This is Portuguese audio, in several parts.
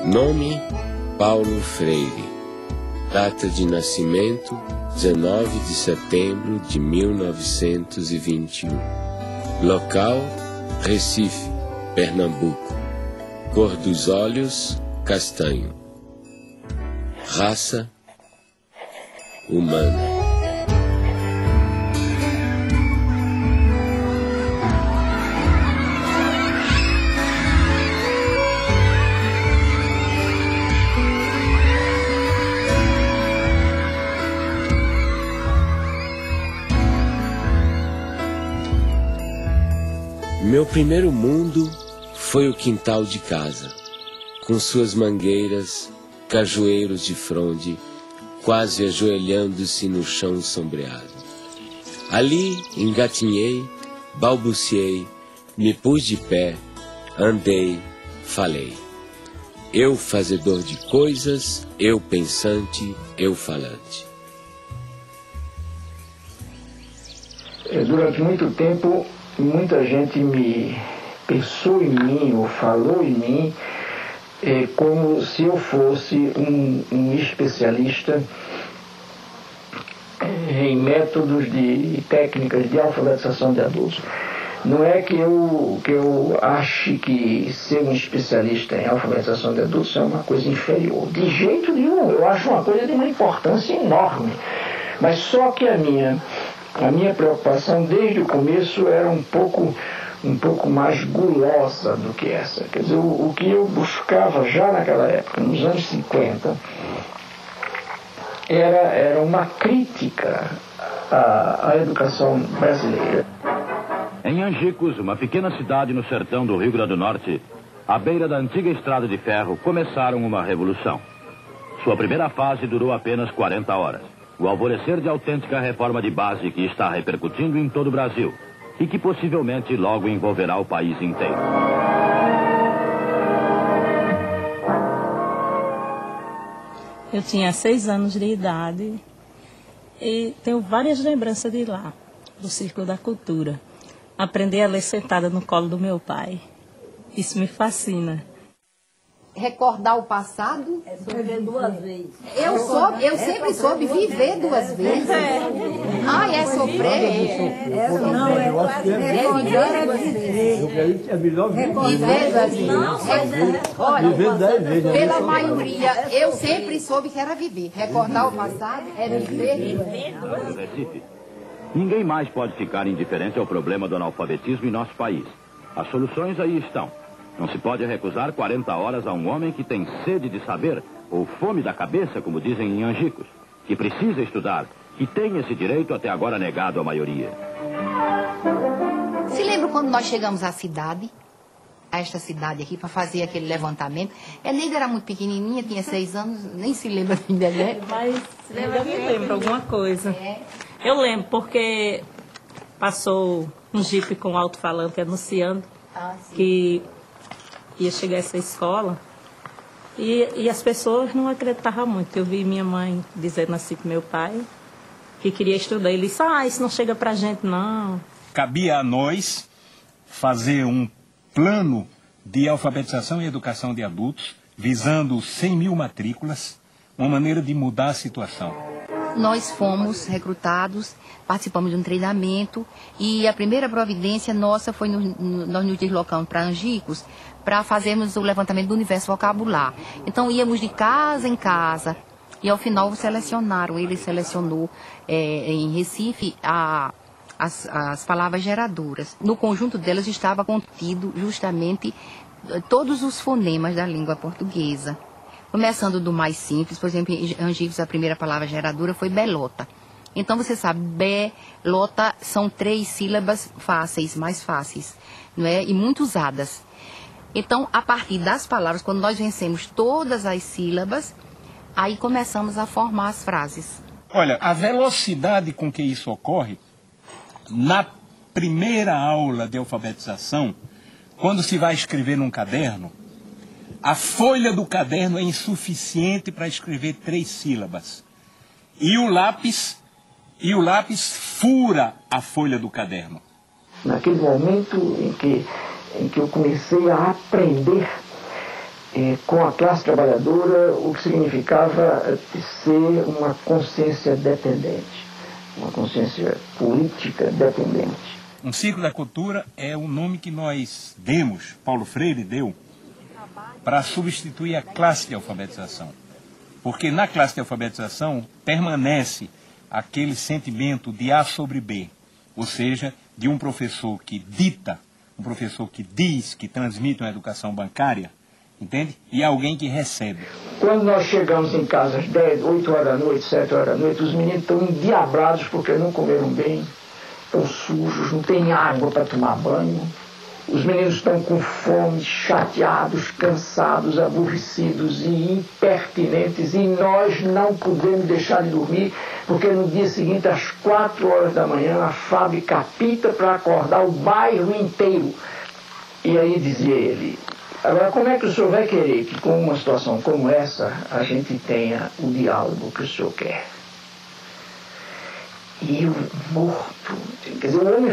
Nome: Paulo Freire. Data de nascimento: 19 de setembro de 1921. Local: Recife, Pernambuco. Cor dos olhos: castanho. Raça: humana. Meu primeiro mundo foi o quintal de casa, com suas mangueiras, cajueiros de fronde, quase ajoelhando-se no chão sombreado. Ali engatinhei, balbuciei, me pus de pé, andei, falei. Eu fazedor de coisas, eu pensante, eu falante. Durante muito tempo, muita gente me pensou em mim ou falou em mim como se eu fosse um especialista em métodos e técnicas de alfabetização de adultos. Não é que eu ache que ser um especialista em alfabetização de adultos é uma coisa inferior. De jeito nenhum, eu acho uma coisa de uma importância enorme. Mas só que a minha preocupação desde o começo era um pouco mais gulosa do que essa. Quer dizer, o que eu buscava já naquela época, nos anos 50, era uma crítica à educação brasileira. Em Angicos, uma pequena cidade no sertão do Rio Grande do Norte, à beira da antiga estrada de ferro, começaram uma revolução. Sua primeira fase durou apenas 40 horas. O alvorecer de autêntica reforma de base que está repercutindo em todo o Brasil e que possivelmente logo envolverá o país inteiro. Eu tinha 6 anos de idade e tenho várias lembranças de lá, do Círculo da Cultura. Aprendi a ler sentada no colo do meu pai. Isso me fascina. Recordar o passado? Viver 2 vezes. Eu sempre soube viver 2 vezes. É sofrer? Não, é quase É melhor viver 2 vezes. Olha, pela maioria, eu sempre soube que era viver. Recordar o passado é viver. Recife. Ninguém mais pode ficar indiferente ao problema do analfabetismo em nosso país. As soluções aí estão. Não se pode recusar 40 horas a um homem que tem sede de saber, ou fome da cabeça, como dizem em Angicos, que precisa estudar, que tem esse direito até agora negado à maioria. Se lembra quando nós chegamos à cidade, a esta cidade aqui, para fazer aquele levantamento? A negra era muito pequenininha, tinha 6 anos, nem se lembra ainda, né? Mas eu me lembro alguma coisa. Eu lembro, porque passou um jipe com alto-falante anunciando que ia chegar a essa escola e as pessoas não acreditavam muito. Eu vi minha mãe dizendo assim para meu pai que queria estudar. Ele disse, isso não chega pra gente não. Cabia a nós fazer um plano de alfabetização e educação de adultos visando 100 mil matrículas, uma maneira de mudar a situação. Nós fomos recrutados, participamos de um treinamento e a primeira providência nossa foi nós nos deslocamos para Angicos para fazermos o levantamento do universo vocabular. Então íamos de casa em casa e ao final selecionaram, ele selecionou em Recife as palavras geradoras. No conjunto delas estava contido justamente todos os fonemas da língua portuguesa. Começando do mais simples, por exemplo, em Angicos a primeira palavra geradora foi belota. Então você sabe, belota são 3 sílabas fáceis, mais fáceis, não é? E muito usadas. Então, a partir das palavras, quando nós vencemos todas as sílabas, aí começamos a formar as frases. Olha, a velocidade com que isso ocorre, na primeira aula de alfabetização, quando se vai escrever num caderno, a folha do caderno é insuficiente para escrever 3 sílabas. E o lápis fura a folha do caderno. Naquele momento em que eu comecei a aprender com a classe trabalhadora, o que significava ser uma consciência dependente, uma consciência política dependente. Um ciclo da cultura é o nome que nós demos, Paulo Freire deu, para substituir a classe de alfabetização. Porque na classe de alfabetização permanece aquele sentimento de A sobre B, ou seja, de um professor que dita, um professor que diz, que transmite uma educação bancária, entende? E alguém que recebe. Quando nós chegamos em casa às 10, 8 horas da noite, 7 horas da noite, os meninos estão endiabrados porque não comeram bem, estão sujos, não tem água para tomar banho. Os meninos estão com fome, chateados, cansados, aborrecidos e impertinentes, e nós não podemos deixar de dormir, porque no dia seguinte, às 4 horas da manhã, a fábrica apita para acordar o bairro inteiro. E aí dizia ele: agora, como é que o senhor vai querer que, com uma situação como essa, a gente tenha o diálogo que o senhor quer? E eu morto, quer dizer, o homem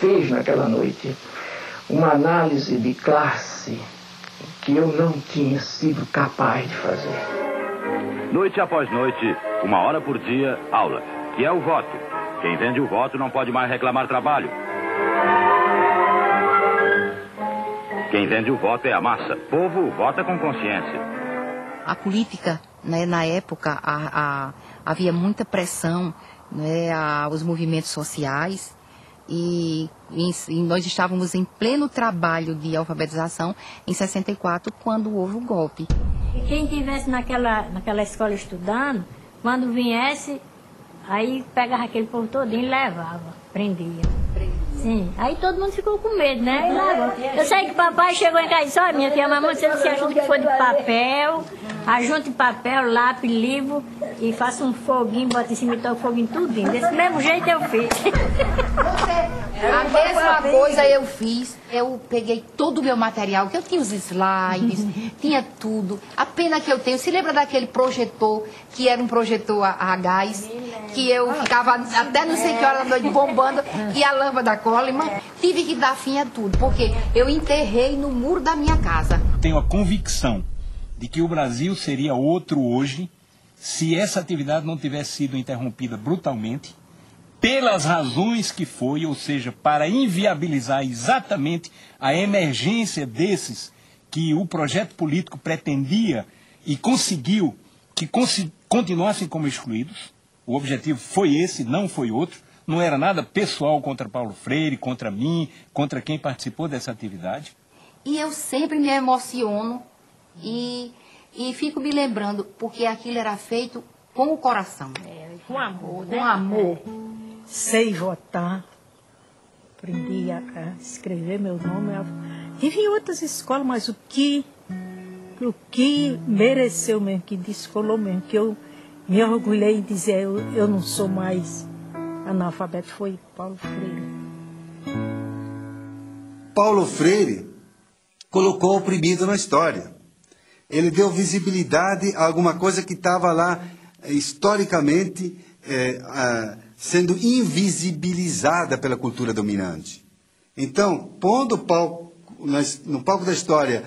fez naquela noite uma análise de classe que eu não tinha sido capaz de fazer. Noite após noite, 1 hora por dia, aula, que é o voto. Quem vende o voto não pode mais reclamar trabalho. Quem vende o voto é a massa. Povo vota com consciência. A política, né, na época, havia muita pressão, né, os movimentos sociais, e nós estávamos em pleno trabalho de alfabetização em 64, quando houve o golpe. E quem estivesse naquela escola estudando, quando viesse, aí pegava aquele povo todinho e levava, prendia. Sim, aí todo mundo ficou com medo, né? Eu sei que papai chegou em casa e disse: olha, minha filha, mamãe, você ajuda que for de papel, ajunte papel, lápis, livro, e faça um foguinho, bota em cima e toca o foguinho tudinho. Desse mesmo jeito eu fiz. A mesma coisa eu fiz. Eu peguei todo o meu material, que eu tinha os slides, tinha tudo. A pena que eu tenho, se lembra daquele projetor, que era um projetor a gás, que eu ficava até não sei que hora da noite bombando, e a lâmpada Coleman, tive que dar fim a tudo, porque eu enterrei no muro da minha casa. Tenho a convicção de que o Brasil seria outro hoje se essa atividade não tivesse sido interrompida brutalmente, pelas razões que foi, ou seja, para inviabilizar exatamente a emergência desses que o projeto político pretendia e conseguiu que continuassem como excluídos. O objetivo foi esse, não foi outro. Não era nada pessoal contra Paulo Freire, contra mim, contra quem participou dessa atividade. E eu sempre me emociono e fico me lembrando, porque aquilo era feito com o coração. Com amor, né? Com amor. Sei votar, aprendi a escrever meu nome. Vivi em outras escolas, mas o que mereceu mesmo, que descolou mesmo, que eu me orgulhei em dizer eu não sou mais analfabeto, foi Paulo Freire. Paulo Freire colocou o oprimido na história. Ele deu visibilidade a alguma coisa que estava lá historicamente sendo invisibilizada pela cultura dominante. Então, pondo no palco da história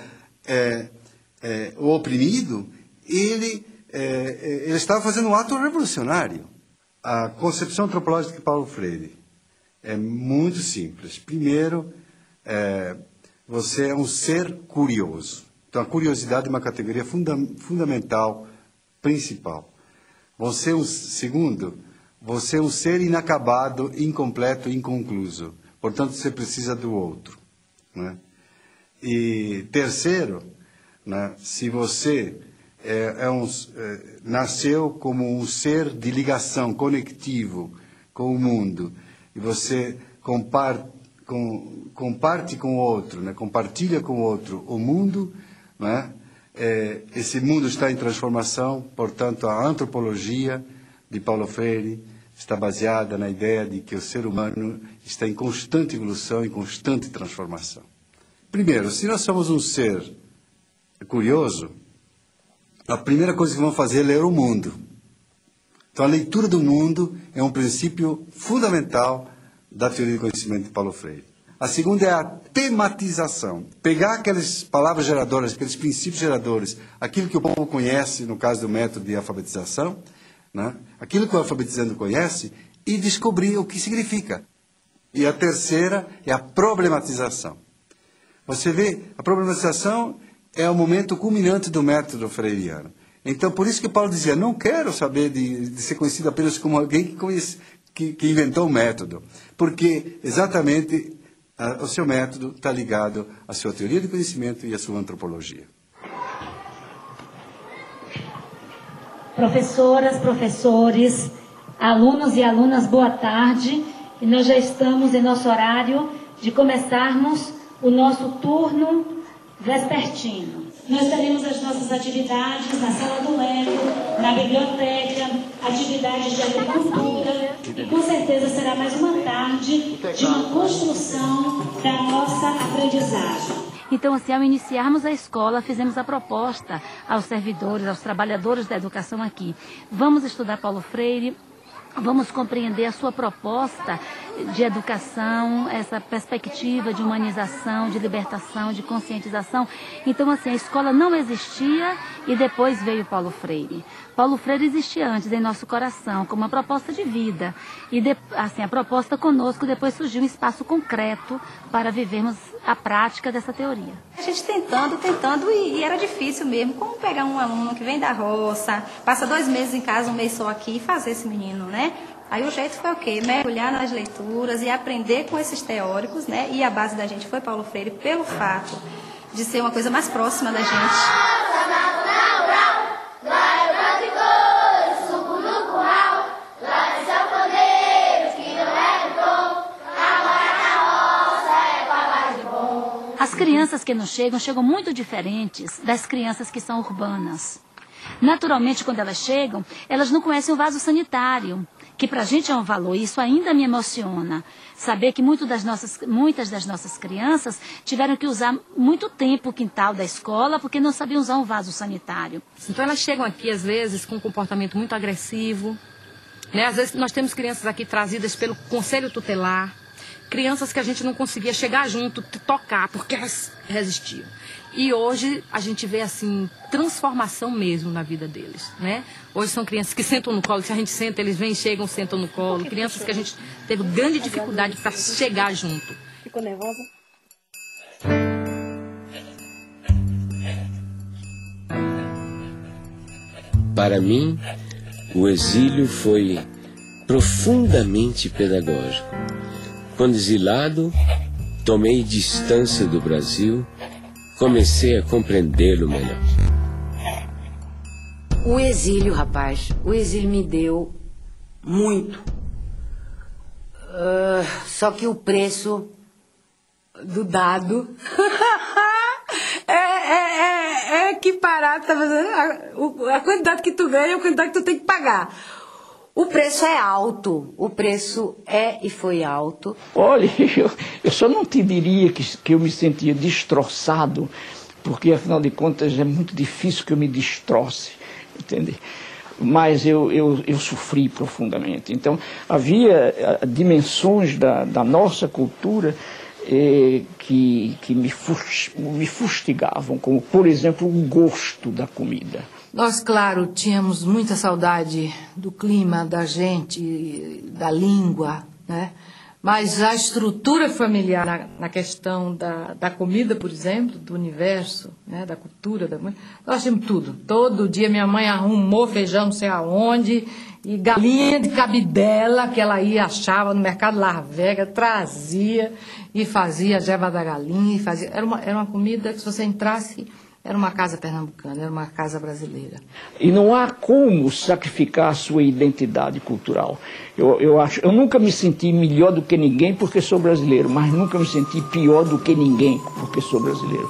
o oprimido, ele estava fazendo um ato revolucionário. A concepção antropológica de Paulo Freire é muito simples. Primeiro, você é um ser curioso. Então, a curiosidade é uma categoria fundamental, principal. Segundo, você é um ser inacabado, incompleto, inconcluso. Portanto, você precisa do outro, né? E terceiro, né, se você nasceu como um ser de ligação, conectivo com o mundo, e você comparte com o outro, né, compartilha com o outro o mundo, né, esse mundo está em transformação. Portanto, a antropologia de Paulo Freire está baseada na ideia de que o ser humano está em constante evolução e constante transformação. Primeiro, se nós somos um ser curioso, a primeira coisa que vamos fazer é ler o mundo. Então, a leitura do mundo é um princípio fundamental da teoria do conhecimento de Paulo Freire. A segunda é a tematização. Pegar aquelas palavras geradoras, aqueles princípios geradores, aquilo que o povo conhece, no caso do método de alfabetização, né? Aquilo que o alfabetizando conhece, e descobrir o que significa. E a terceira é a problematização. Você vê, a problematização é o momento culminante do método freiriano. Então, por isso que Paulo dizia, não quero saber de ser conhecido apenas como alguém que inventou o método. Porque, exatamente, o seu método está ligado à sua teoria do conhecimento e à sua antropologia. Professoras, professores, alunos e alunas, boa tarde. E nós já estamos em nosso horário de começarmos o nosso turno vespertino. Nós teremos as nossas atividades na sala do Eco, na biblioteca, atividades de agricultura, e com certeza será mais uma tarde de uma construção da nossa aprendizagem. Então, assim, ao iniciarmos a escola, fizemos a proposta aos servidores, aos trabalhadores da educação aqui. Vamos estudar Paulo Freire, vamos compreender a sua proposta de educação, essa perspectiva de humanização, de libertação, de conscientização. Então, assim, a escola não existia e depois veio Paulo Freire. Paulo Freire existia antes em nosso coração, como uma proposta de vida. E, assim, a proposta conosco depois surgiu um espaço concreto para vivermos a prática dessa teoria. A gente tentando e era difícil mesmo. Como pegar um aluno que vem da roça, passa 2 meses em casa, 1 mês só aqui, e fazer esse menino, né? Aí o jeito foi o quê? Mergulhar nas leituras e aprender com esses teóricos, né? E a base da gente foi Paulo Freire, pelo fato de ser uma coisa mais próxima da gente. As crianças que nos chegam muito diferentes das crianças que são urbanas. Naturalmente, quando elas chegam, elas não conhecem o vaso sanitário, que para a gente é um valor. Isso ainda me emociona. Saber que muitas das nossas crianças tiveram que usar muito tempo o quintal da escola porque não sabiam usar um vaso sanitário. Então elas chegam aqui, às vezes, com um comportamento muito agressivo. Né? Às vezes nós temos crianças aqui trazidas pelo conselho tutelar. Crianças que a gente não conseguia chegar junto, tocar, porque elas resistiam. E hoje a gente vê, assim, transformação mesmo na vida deles, né? Hoje são crianças que sentam no colo, se a gente senta, eles vêm, chegam, sentam no colo. Crianças que a gente teve grande dificuldade para chegar junto. Ficou nervosa? Para mim, o exílio foi profundamente pedagógico. Quando exilado, tomei distância do Brasil, comecei a compreendê-lo melhor. O exílio, rapaz, o exílio me deu muito. Só que o preço do dado é equiparado, tá fazendo? A quantidade que tu ganha é a quantidade que tu tem que pagar. O preço é alto, o preço é e foi alto. Olha, eu só não te diria que eu me sentia destroçado, porque afinal de contas é muito difícil que eu me destroce, entende? Mas eu sofri profundamente. Então havia dimensões da nossa cultura que me fustigavam, como por exemplo o gosto da comida. Nós, claro, tínhamos muita saudade do clima, da gente, da língua, né? Mas a estrutura familiar na questão da comida, por exemplo, do universo, né? Da cultura, nós tínhamos tudo. Todo dia minha mãe arrumou feijão não sei aonde, e galinha de cabidela, que ela ia, achava no mercado Las Vegas, trazia e fazia a jeva da galinha. Era uma comida que se você entrasse... Era uma casa pernambucana, era uma casa brasileira. E não há como sacrificar a sua identidade cultural. Eu nunca me senti melhor do que ninguém porque sou brasileiro, mas nunca me senti pior do que ninguém porque sou brasileiro.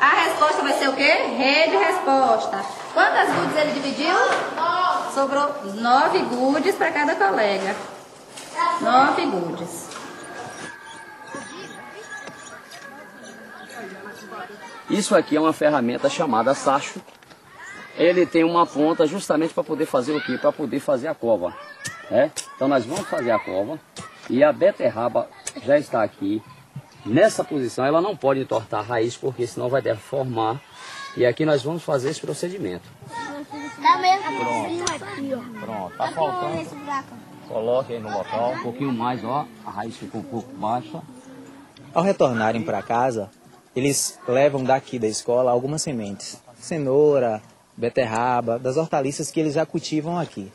A resposta vai ser o quê? Rede resposta. Quantas gudes ele dividiu? 9. sobrou 9 gudes para cada colega. 9 gudes. Isso aqui é uma ferramenta chamada sacho. Ele tem uma ponta justamente para poder fazer o quê? Para poder fazer a cova. Né? Então nós vamos fazer a cova e a beterraba já está aqui. Nessa posição ela não pode entortar a raiz porque senão vai deformar. E aqui nós vamos fazer esse procedimento. Pronto, tá faltando. Coloque aí no local, um pouquinho mais, ó. A raiz ficou um pouco baixa. Ao retornarem para casa, eles levam daqui da escola algumas sementes. Cenoura, beterraba, das hortaliças que eles já cultivam aqui.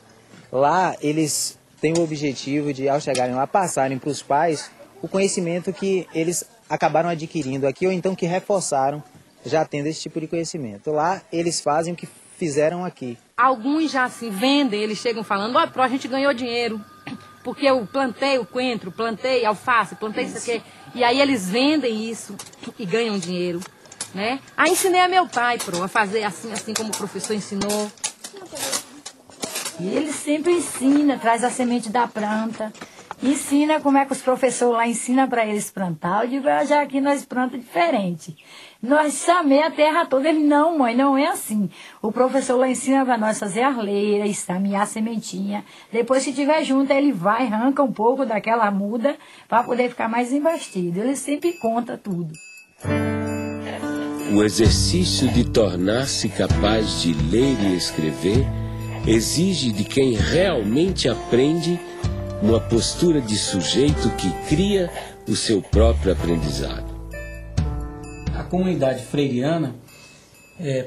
Lá eles têm o objetivo de, ao chegarem lá, passarem para os pais o conhecimento que eles acabaram adquirindo aqui ou então que reforçaram já tendo esse tipo de conhecimento. Lá eles fazem o que fizeram aqui. Alguns já assim vendem, eles chegam falando, ó, a gente ganhou dinheiro, porque eu plantei o coentro, plantei alface, plantei isso aqui. E aí eles vendem isso e ganham dinheiro, né? Aí ensinei a meu pai, a fazer assim como o professor ensinou. E ele sempre ensina, traz a semente da planta, ensina como é que os professores lá ensinam para eles plantar. Eu digo, já aqui nós plantamos diferente. Nós chamei a terra toda. Ele, não, mãe, não é assim. O professor lá ensina para nós fazer arleira, estamear a sementinha. Depois, se tiver junto, ele vai, arranca um pouco daquela muda para poder ficar mais embastido. Ele sempre conta tudo. O exercício de tornar-se capaz de ler e escrever exige de quem realmente aprende uma postura de sujeito que cria o seu próprio aprendizado. A comunidade freiriana,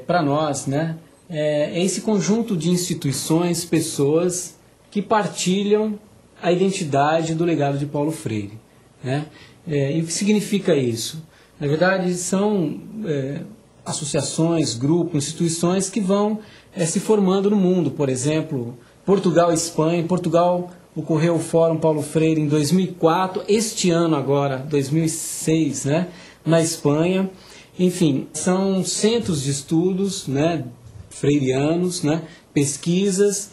para nós, né, é esse conjunto de instituições, pessoas que partilham a identidade do legado de Paulo Freire. Né? E o que significa isso? Na verdade, são associações, grupos, instituições que vão se formando no mundo. Por exemplo, Portugal e Espanha. Em Portugal ocorreu o Fórum Paulo Freire em 2004, este ano agora, 2006, né, na Espanha. Enfim, são centros de estudos, né, freirianos, né, pesquisas,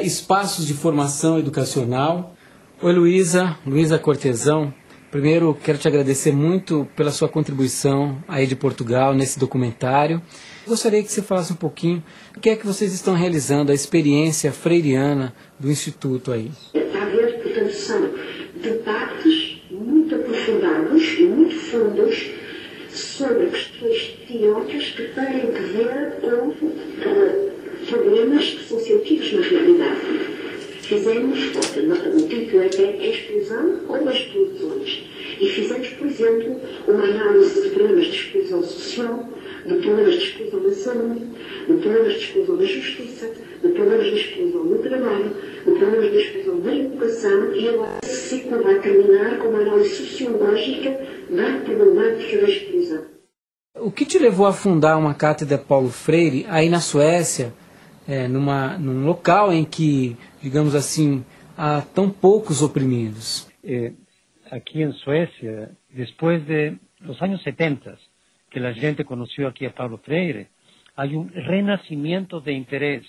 espaços de formação educacional. Oi, Luísa Cortesão. Primeiro, quero te agradecer muito pela sua contribuição aí de Portugal nesse documentário. Gostaria que você falasse um pouquinho o que é que vocês estão realizando, a experiência freiriana do Instituto aí. A ver, portanto, são debates muito aprofundados e muito fundos sobre questões teóricas que têm que ver com problemas que são sentidos na realidade. Fizemos, o título é exclusão ou exclusões. E fizemos, por exemplo, uma análise de problemas de exclusão social, de problemas de exclusão na saúde, de problemas de exclusão na justiça, de problemas de exclusão no trabalho, de problemas de exclusão na educação, e agora esse ciclo vai terminar com uma análise sociológica da problemática da exclusão. O que te levou a fundar uma cátedra Paulo Freire aí na Suécia, num local em que, digamos assim, há tão poucos oprimidos? Aqui em Suécia, depois de los años 70, que a gente conheceu aqui a Paulo Freire, há renascimento de interesse.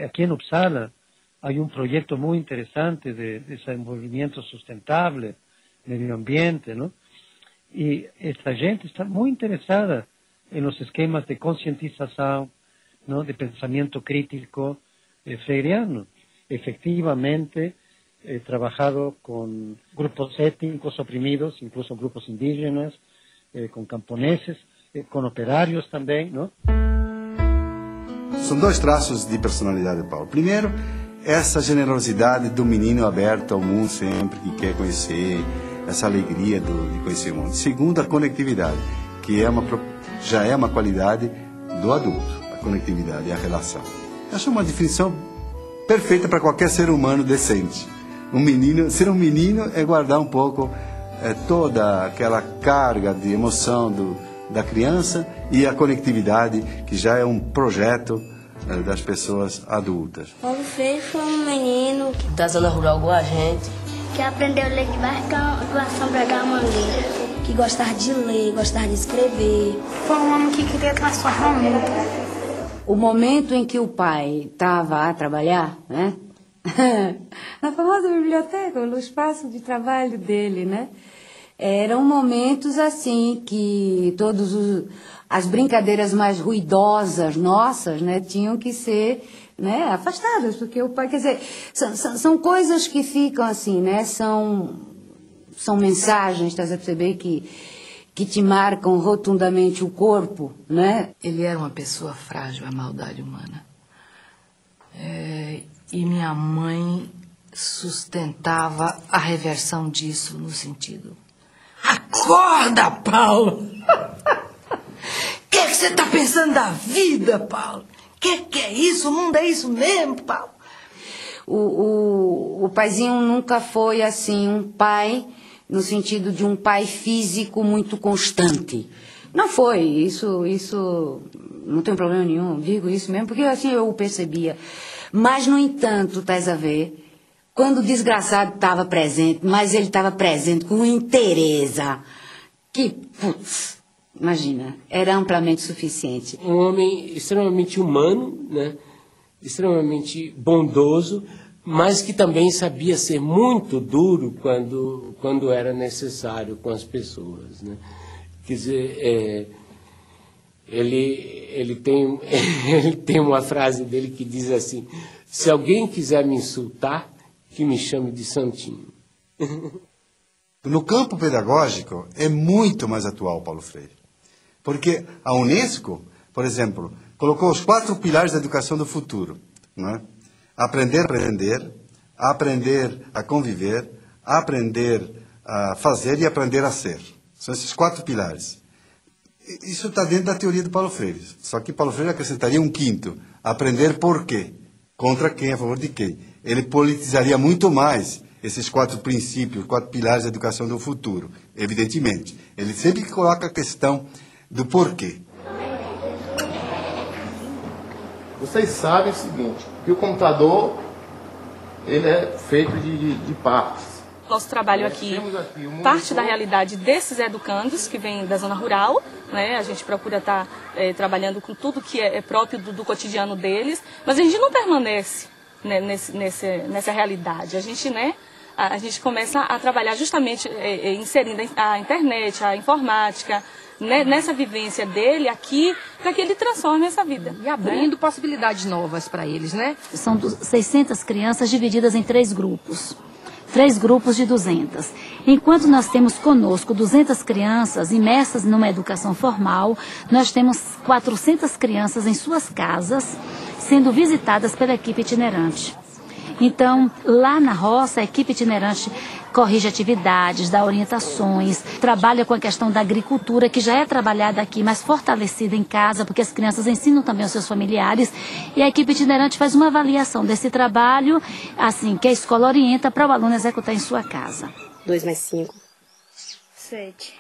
Aqui em Uppsala, há projeto muito interessante de desenvolvimento sustentável, meio ambiente, não? E esta gente está muito interessada em los esquemas de conscientização, ¿no? De pensamento crítico freiriano. Efectivamente, he trabajado con grupos étnicos oprimidos, incluso grupos indígenas, con camponeses, com operários também, não? São dois traços de personalidade de Paulo. Primeiro, essa generosidade do menino aberto ao mundo sempre, que quer conhecer, essa alegria de conhecer o mundo. Segundo, a conectividade, que já é uma qualidade do adulto, a conectividade e a relação. Acho uma definição perfeita para qualquer ser humano decente. Ser um menino é guardar um pouco toda aquela carga de emoção da criança e a conectividade, que já é um projeto das pessoas adultas. Paulo Freire foi um menino da zona rural igual a gente, que aprendeu a ler debaixo da sombra da mangueira, que gostava de ler, gostava de escrever. Foi um homem que queria transformar o mundo. O momento em que o pai estava a trabalhar, né? Na famosa biblioteca, no espaço de trabalho dele, né? Eram momentos assim que as brincadeiras mais ruidosas nossas, né, tinham que ser, né, afastadas, porque o pai, quer dizer, são coisas que ficam assim, né? São mensagens, estás a perceber, que te marcam rotundamente o corpo, né? Ele era uma pessoa frágil à maldade humana. E minha mãe sustentava a reversão disso no sentido: acorda, Paulo! O que você está pensando da vida, Paulo? Que é isso? O mundo é isso mesmo, Paulo? O paizinho nunca foi assim um pai no sentido de um pai físico muito constante. Não foi, isso não tem problema nenhum, digo isso mesmo, porque assim eu o percebia. Mas, no entanto, estás a ver, quando o desgraçado estava presente, mas ele estava presente com interesa, que, putz, imagina, era amplamente suficiente. Um homem extremamente humano, né? Extremamente bondoso, mas que também sabia ser muito duro quando era necessário com as pessoas, né? Quer dizer, ele tem uma frase dele que diz assim: se alguém quiser me insultar, que me chame de santinho. No campo pedagógico é muito mais atual Paulo Freire, porque a Unesco, por exemplo, colocou os 4 pilares da educação do futuro, não é? Aprender a conviver, aprender a fazer e aprender a ser. São esses 4 pilares. Isso está dentro da teoria do Paulo Freire. Só que Paulo Freire acrescentaria um 5º: aprender por quê, contra quem, a favor de quem. Ele politizaria muito mais esses 4 princípios, 4 pilares da educação do futuro, evidentemente. Ele sempre coloca a questão do porquê. Vocês sabem o seguinte, que o computador ele é feito de partes. Nosso trabalho aqui parte da realidade desses educandos que vêm da zona rural, né? A gente procura estar trabalhando com tudo que é próprio do cotidiano deles, mas a gente não permanece, né, nessa realidade. A gente começa a trabalhar justamente inserindo a internet, a informática, né, nessa vivência dele aqui, para que ele transforme essa vida. E abrindo possibilidades novas para eles, né? São 600 crianças divididas em 3 grupos. 3 grupos de 200. Enquanto nós temos conosco 200 crianças imersas numa educação formal, nós temos 400 crianças em suas casas, sendo visitadas pela equipe itinerante. Então, lá na roça, a equipe itinerante corrige atividades, dá orientações, trabalha com a questão da agricultura, que já é trabalhada aqui, mas fortalecida em casa, porque as crianças ensinam também aos seus familiares, e a equipe itinerante faz uma avaliação desse trabalho, assim, que a escola orienta para o aluno executar em sua casa. 2 mais 5. 7.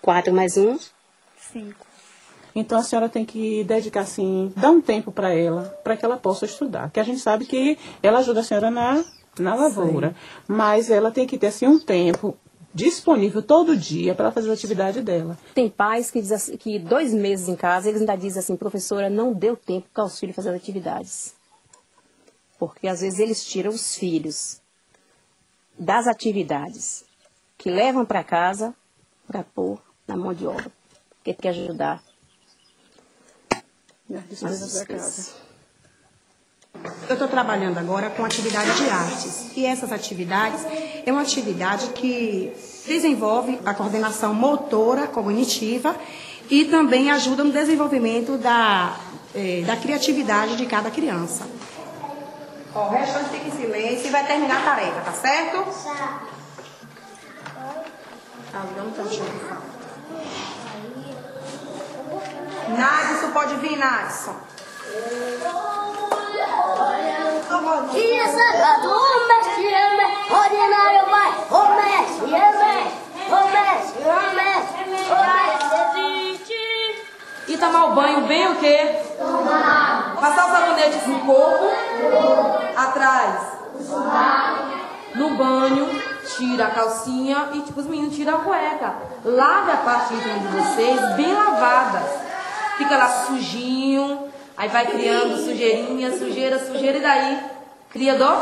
4 mais 1. 5. Então a senhora tem que dedicar, assim, dar um tempo para que ela possa estudar. Que a gente sabe que ela ajuda a senhora na lavoura. Sim. Mas ela tem que ter, assim, um tempo disponível todo dia para fazer a atividade dela. Tem pais que dizem assim, que 2 meses em casa, eles ainda dizem assim: professora, não deu tempo para os filhos fazer as atividades. Porque às vezes eles tiram os filhos das atividades que levam para casa para pôr na mão de obra. Porque tem que ajudar. Eu estou trabalhando agora com atividade de artes. E essas atividades é uma atividade que desenvolve a coordenação motora, cognitiva e também ajuda no desenvolvimento da criatividade de cada criança. Ó, o restante fica em silêncio e vai terminar a tarefa, tá certo? Tá. Dá um tantinho de fala. Nadson, pode vir, Nadson. E tomar o banho bem o quê? Passar o sabonete no corpo, atrás. No banho, tira a calcinha e os meninos tiram a cueca. Lave a parte íntima de vocês bem lavada. Fica lá sujinho, aí vai criando sujeirinha, sujeira, sujeira, e daí cria dor.